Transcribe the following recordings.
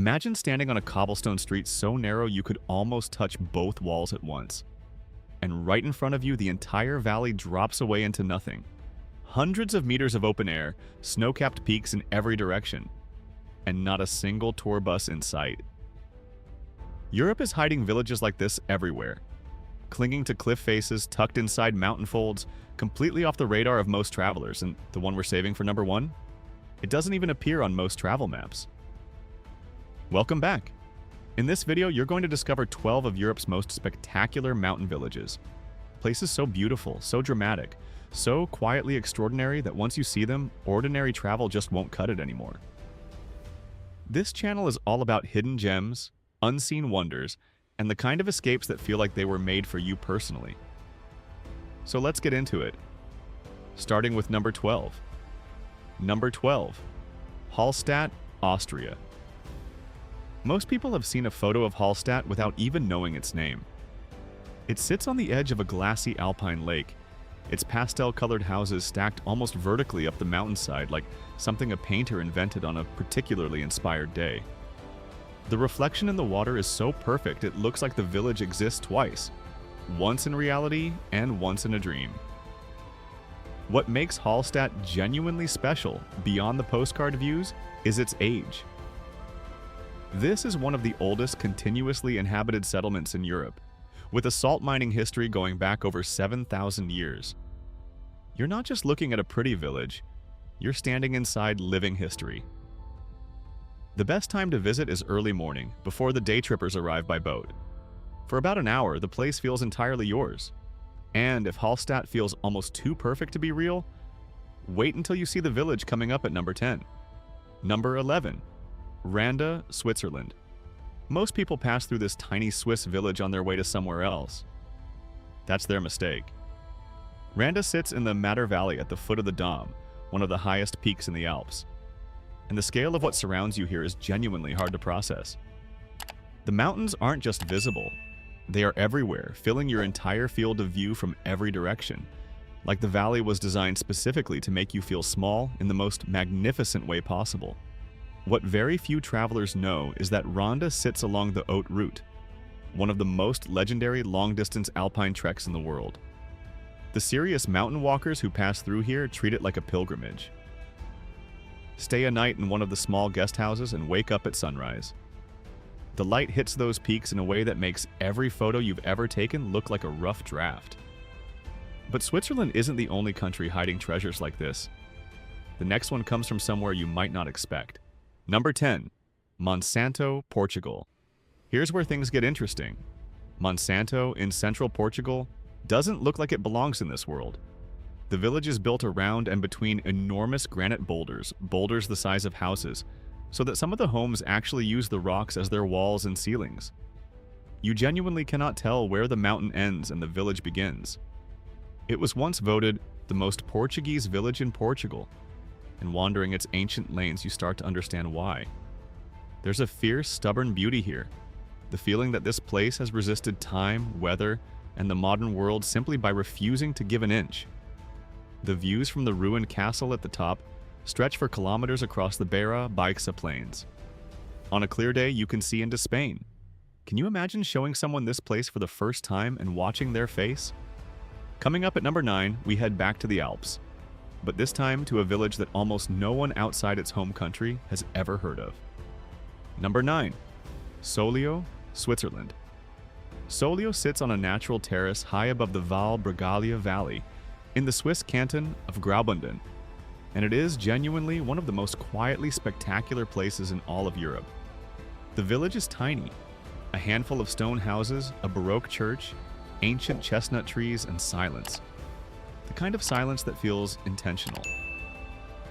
Imagine standing on a cobblestone street so narrow you could almost touch both walls at once. And right in front of you, the entire valley drops away into nothing. Hundreds of meters of open air, snow-capped peaks in every direction, and not a single tour bus in sight. Europe is hiding villages like this everywhere, clinging to cliff faces tucked inside mountain folds, completely off the radar of most travelers, and the one we're saving for number one? It doesn't even appear on most travel maps. Welcome back. In this video, you're going to discover 12 of Europe's most spectacular mountain villages. Places so beautiful, so dramatic, so quietly extraordinary that once you see them, ordinary travel just won't cut it anymore. This channel is all about hidden gems, unseen wonders, and the kind of escapes that feel like they were made for you personally. So let's get into it. Starting with number 12. Number 12. Hallstatt, Austria. Most people have seen a photo of Hallstatt without even knowing its name. It sits on the edge of a glassy alpine lake, its pastel-colored houses stacked almost vertically up the mountainside like something a painter invented on a particularly inspired day. The reflection in the water is so perfect it looks like the village exists twice, once in reality and once in a dream. What makes Hallstatt genuinely special, beyond the postcard views, is its age. This is one of the oldest continuously inhabited settlements in Europe, with a salt mining history going back over 7,000 years. You're not just looking at a pretty village, you're standing inside living history. The best time to visit is early morning, before the day trippers arrive by boat. For about an hour, the place feels entirely yours. And if Hallstatt feels almost too perfect to be real, wait until you see the village coming up at number 10. Number 11. Randa, Switzerland. Most people pass through this tiny Swiss village on their way to somewhere else. That's their mistake. Randa sits in the Matter Valley at the foot of the Dom, one of the highest peaks in the Alps. And the scale of what surrounds you here is genuinely hard to process. The mountains aren't just visible, they are everywhere, filling your entire field of view from every direction, like the valley was designed specifically to make you feel small in the most magnificent way possible. What very few travelers know is that Randa sits along the Haute Route, one of the most legendary long-distance alpine treks in the world. The serious mountain walkers who pass through here treat it like a pilgrimage. Stay a night in one of the small guest houses and wake up at sunrise. The light hits those peaks in a way that makes every photo you've ever taken look like a rough draft. But Switzerland isn't the only country hiding treasures like this. The next one comes from somewhere you might not expect. Number 10. Monsanto, Portugal. Here's where things get interesting. Monsanto, in central Portugal, doesn't look like it belongs in this world. The village is built around and between enormous granite boulders the size of houses, so that some of the homes actually use the rocks as their walls and ceilings. You genuinely cannot tell where the mountain ends and the village begins. It was once voted the most Portuguese village in Portugal, and wandering its ancient lanes you start to understand why. There's a fierce, stubborn beauty here, the feeling that this place has resisted time, weather, and the modern world simply by refusing to give an inch. The views from the ruined castle at the top stretch for kilometers across the Beira Baixa plains. On a clear day, you can see into Spain. Can you imagine showing someone this place for the first time and watching their face? Coming up at number 9, we head back to the Alps, but this time to a village that almost no one outside its home country has ever heard of. Number 9. Soglio, Switzerland. Soglio sits on a natural terrace high above the Val Bregaglia Valley in the Swiss canton of Graubünden, and it is genuinely one of the most quietly spectacular places in all of Europe. The village is tiny, a handful of stone houses, a Baroque church, ancient chestnut trees, and silence. The kind of silence that feels intentional.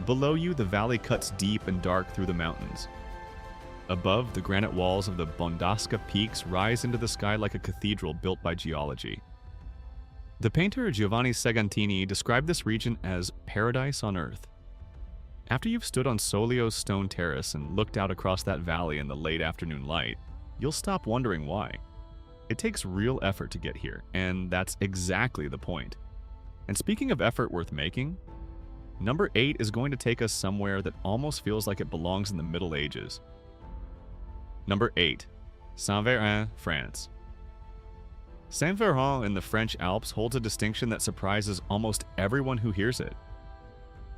Below you, the valley cuts deep and dark through the mountains. Above, the granite walls of the Bondasca peaks rise into the sky like a cathedral built by geology. The painter Giovanni Segantini described this region as paradise on earth. After you've stood on Soglio's stone terrace and looked out across that valley in the late afternoon light, you'll stop wondering why. It takes real effort to get here, and that's exactly the point. And speaking of effort worth making, number 8 is going to take us somewhere that almost feels like it belongs in the Middle Ages. Number 8. Saint-Véran, France. Saint-Véran in the French Alps holds a distinction that surprises almost everyone who hears it.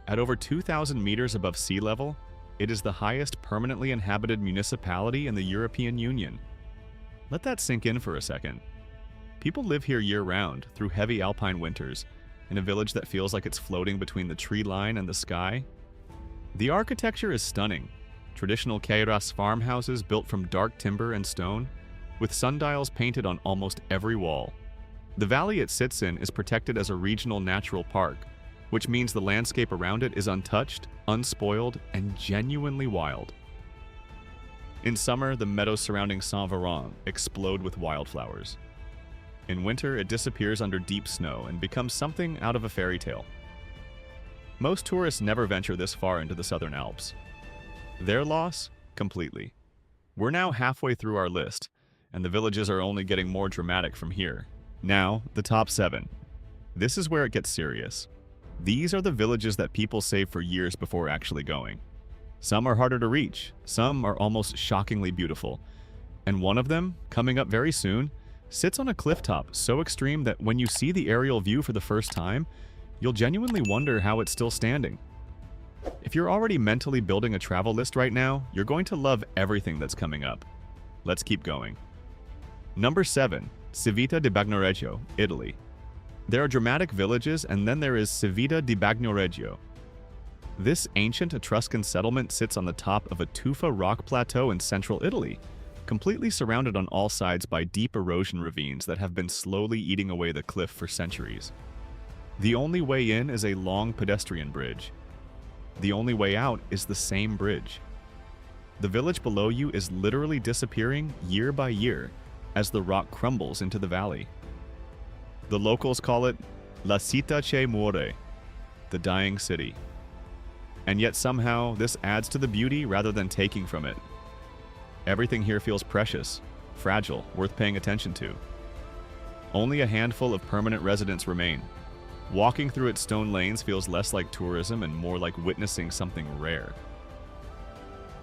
At over 2,000 meters above sea level, it is the highest permanently inhabited municipality in the European Union. Let that sink in for a second. People live here year-round through heavy alpine winters, in a village that feels like it's floating between the tree line and the sky. The architecture is stunning. Traditional Queyras farmhouses built from dark timber and stone, with sundials painted on almost every wall. The valley it sits in is protected as a regional natural park, which means the landscape around it is untouched, unspoiled, and genuinely wild. In summer, the meadows surrounding Saint-Véran explode with wildflowers. In winter, it disappears under deep snow and becomes something out of a fairy tale. Most tourists never venture this far into the Southern Alps. Their loss? Completely. We're now halfway through our list, and the villages are only getting more dramatic from here. Now, the top 7. This is where it gets serious. These are the villages that people save for years before actually going. Some are harder to reach, some are almost shockingly beautiful, and one of them, coming up very soon, sits on a cliff top so extreme that when you see the aerial view for the first time, you'll genuinely wonder how it's still standing. If you're already mentally building a travel list right now, you're going to love everything that's coming up. Let's keep going. Number 7. Civita di Bagnoregio, Italy. There are dramatic villages, and then there is Civita di Bagnoregio. This ancient Etruscan settlement sits on the top of a tufa rock plateau in central Italy, completely surrounded on all sides by deep erosion ravines that have been slowly eating away the cliff for centuries. The only way in is a long pedestrian bridge. The only way out is the same bridge. The village below you is literally disappearing year by year as the rock crumbles into the valley. The locals call it La Città che muore, the dying city. And yet somehow this adds to the beauty rather than taking from it. Everything here feels precious, fragile, worth paying attention to. Only a handful of permanent residents remain. Walking through its stone lanes feels less like tourism and more like witnessing something rare.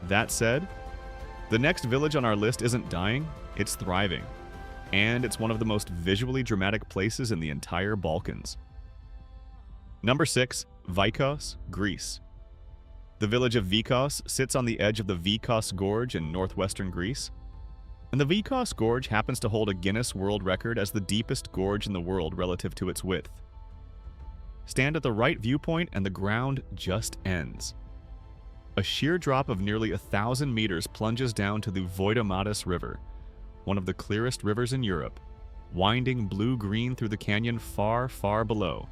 That said, the next village on our list isn't dying, it's thriving. And it's one of the most visually dramatic places in the entire Balkans. Number 6. Vikos, Greece. The village of Vikos sits on the edge of the Vikos Gorge in northwestern Greece. And the Vikos Gorge happens to hold a Guinness World Record as the deepest gorge in the world relative to its width. Stand at the right viewpoint and the ground just ends. A sheer drop of nearly 1,000 meters plunges down to the Voidomatis River, one of the clearest rivers in Europe, winding blue-green through the canyon far, far below.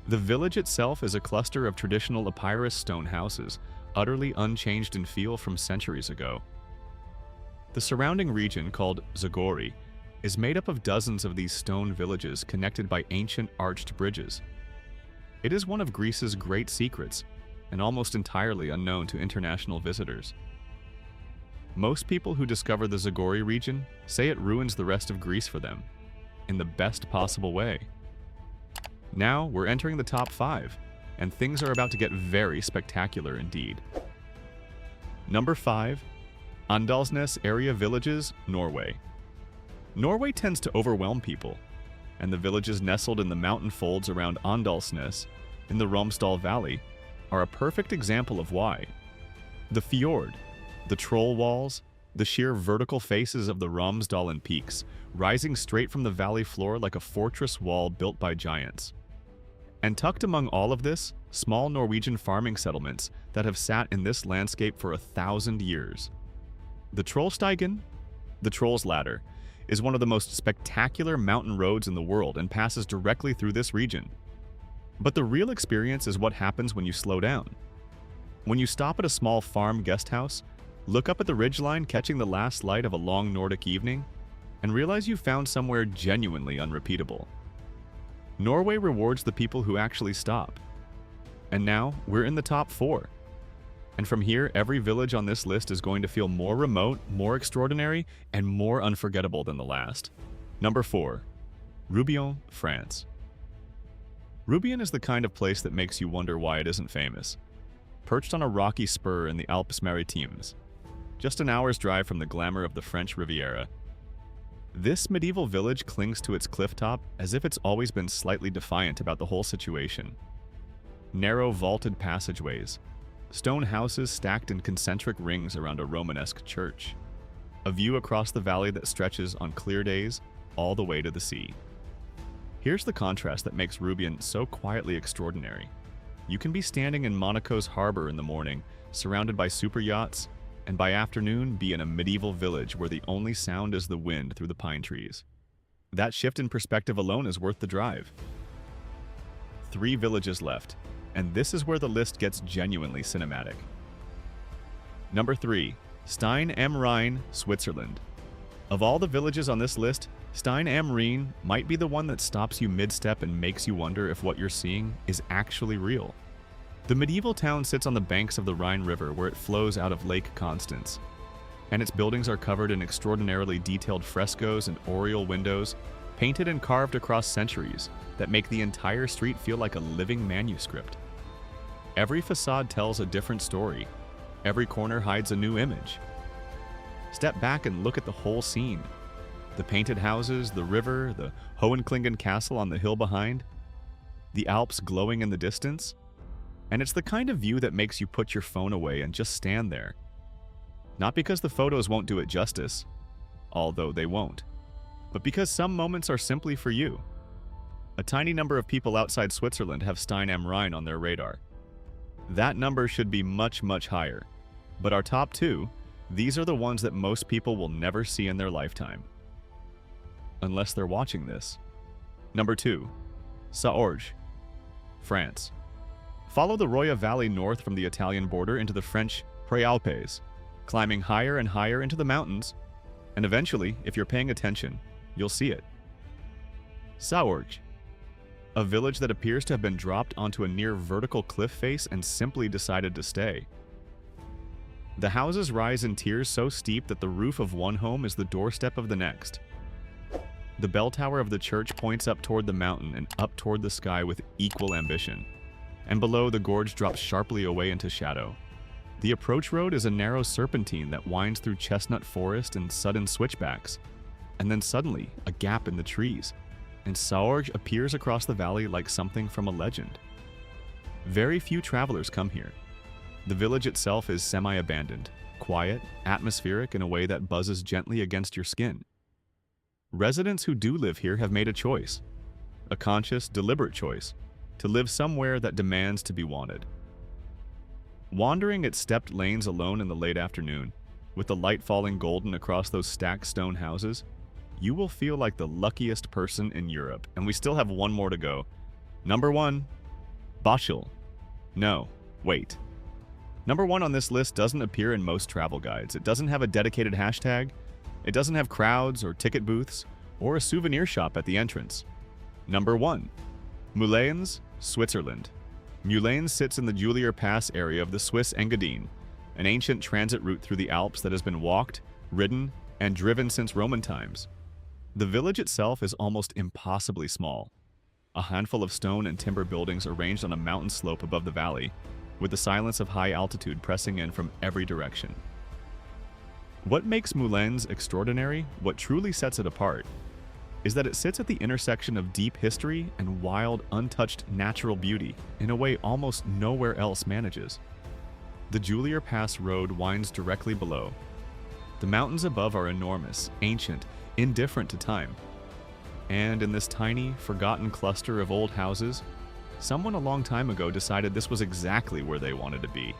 The village itself is a cluster of traditional Epirus stone houses, utterly unchanged in feel from centuries ago. The surrounding region, called Zagori, is made up of dozens of these stone villages connected by ancient arched bridges. It is one of Greece's great secrets, and almost entirely unknown to international visitors. Most people who discover the Zagori region say it ruins the rest of Greece for them, in the best possible way. Now we're entering the top 5, and things are about to get very spectacular indeed. Number 5. Andalsnes Area Villages, Norway. Norway tends to overwhelm people, and the villages nestled in the mountain folds around Andalsnes, in the Romsdal Valley, are a perfect example of why. The fjord, the troll walls, the sheer vertical faces of the Romsdalen peaks, rising straight from the valley floor like a fortress wall built by giants. And tucked among all of this, small Norwegian farming settlements that have sat in this landscape for 1,000 years. The Trollstigen, the Troll's Ladder, is one of the most spectacular mountain roads in the world and passes directly through this region. But the real experience is what happens when you slow down. When you stop at a small farm guest house, look up at the ridgeline catching the last light of a long Nordic evening, and realize you found somewhere genuinely unrepeatable. Norway rewards the people who actually stop. And now, we're in the top 4. And from here, every village on this list is going to feel more remote, more extraordinary, and more unforgettable than the last. Number 4. Roubion, France. Roubion is the kind of place that makes you wonder why it isn't famous. Perched on a rocky spur in the Alpes Maritimes, just an hour's drive from the glamour of the French Riviera. This medieval village clings to its clifftop as if it's always been slightly defiant about the whole situation. Narrow vaulted passageways, stone houses stacked in concentric rings around a Romanesque church, a view across the valley that stretches on clear days all the way to the sea. Here's the contrast that makes Roubaix so quietly extraordinary. You can be standing in Monaco's harbor in the morning, surrounded by super yachts, and by afternoon be in a medieval village where the only sound is the wind through the pine trees. That shift in perspective alone is worth the drive. 3 villages left, and this is where the list gets genuinely cinematic. Number 3, Stein am Rhein, Switzerland. Of all the villages on this list, Stein am Rhein might be the one that stops you mid-step and makes you wonder if what you're seeing is actually real. The medieval town sits on the banks of the Rhine River where it flows out of Lake Constance, and its buildings are covered in extraordinarily detailed frescoes and oriel windows, painted and carved across centuries, that make the entire street feel like a living manuscript. Every facade tells a different story. Every corner hides a new image. Step back and look at the whole scene. The painted houses, the river, the Hohenklingen castle on the hill behind, the Alps glowing in the distance. And it's the kind of view that makes you put your phone away and just stand there. Not because the photos won't do it justice, although they won't, but because some moments are simply for you. A tiny number of people outside Switzerland have Stein am Rhein on their radar. That number should be much, much higher. But our top 2, these are the ones that most people will never see in their lifetime. Unless they're watching this. Number 2, Saorge, France. Follow the Roya Valley north from the Italian border into the French Préalpes, climbing higher and higher into the mountains, and eventually, if you're paying attention, you'll see it. Saorge, a village that appears to have been dropped onto a near vertical cliff face and simply decided to stay. The houses rise in tiers so steep that the roof of one home is the doorstep of the next. The bell tower of the church points up toward the mountain and up toward the sky with equal ambition. And below, the gorge drops sharply away into shadow. The approach road is a narrow serpentine that winds through chestnut forest and sudden switchbacks. And then suddenly, a gap in the trees, and Saorge appears across the valley like something from a legend. Very few travelers come here. The village itself is semi-abandoned, quiet, atmospheric in a way that buzzes gently against your skin. Residents who do live here have made a choice, a conscious, deliberate choice, to live somewhere that demands to be wanted. Wandering its stepped lanes alone in the late afternoon, with the light falling golden across those stacked stone houses, you will feel like the luckiest person in Europe. And we still have one more to go. Number 1, Boschel. No, wait. Number 1 on this list doesn't appear in most travel guides. It doesn't have a dedicated hashtag. It doesn't have crowds or ticket booths or a souvenir shop at the entrance. Number 1, Moulins, Switzerland. Moulins sits in the Julier Pass area of the Swiss Engadine, an ancient transit route through the Alps that has been walked, ridden, and driven since Roman times. The village itself is almost impossibly small. A handful of stone and timber buildings arranged on a mountain slope above the valley, with the silence of high altitude pressing in from every direction. What makes Moulins extraordinary, what truly sets it apart, is that it sits at the intersection of deep history and wild, untouched natural beauty in a way almost nowhere else manages. The Julier Pass road winds directly below. The mountains above are enormous, ancient, indifferent to time. And in this tiny, forgotten cluster of old houses, someone a long time ago decided this was exactly where they wanted to be.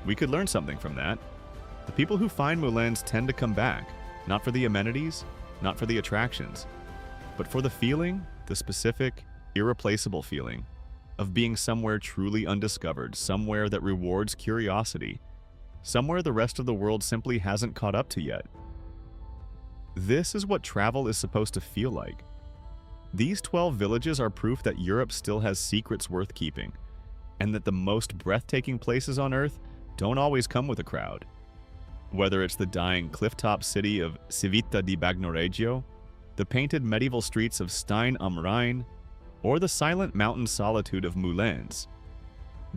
We could learn something from that. The people who find Moulins tend to come back, not for the amenities, not for the attractions, but for the feeling, the specific, irreplaceable feeling of being somewhere truly undiscovered, somewhere that rewards curiosity, somewhere the rest of the world simply hasn't caught up to yet. This is what travel is supposed to feel like. These 12 villages are proof that Europe still has secrets worth keeping, and that the most breathtaking places on Earth don't always come with a crowd. Whether it's the dying clifftop city of Civita di Bagnoregio, the painted medieval streets of Stein am Rhein, or the silent mountain solitude of Moulins,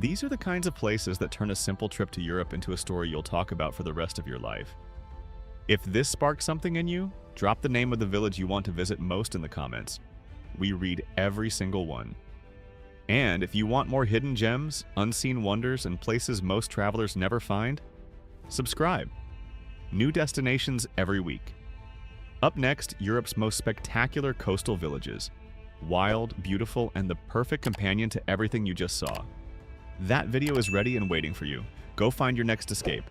These are the kinds of places that turn a simple trip to Europe into a story you'll talk about for the rest of your life. If this sparked something in you, drop the name of the village you want to visit most in the comments. We read every single one. And if you want more hidden gems, unseen wonders, and places most travelers never find, subscribe. New destinations every week. Up next, Europe's most spectacular coastal villages. Wild, beautiful, and the perfect companion to everything you just saw. That video is ready and waiting for you. Go find your next escape.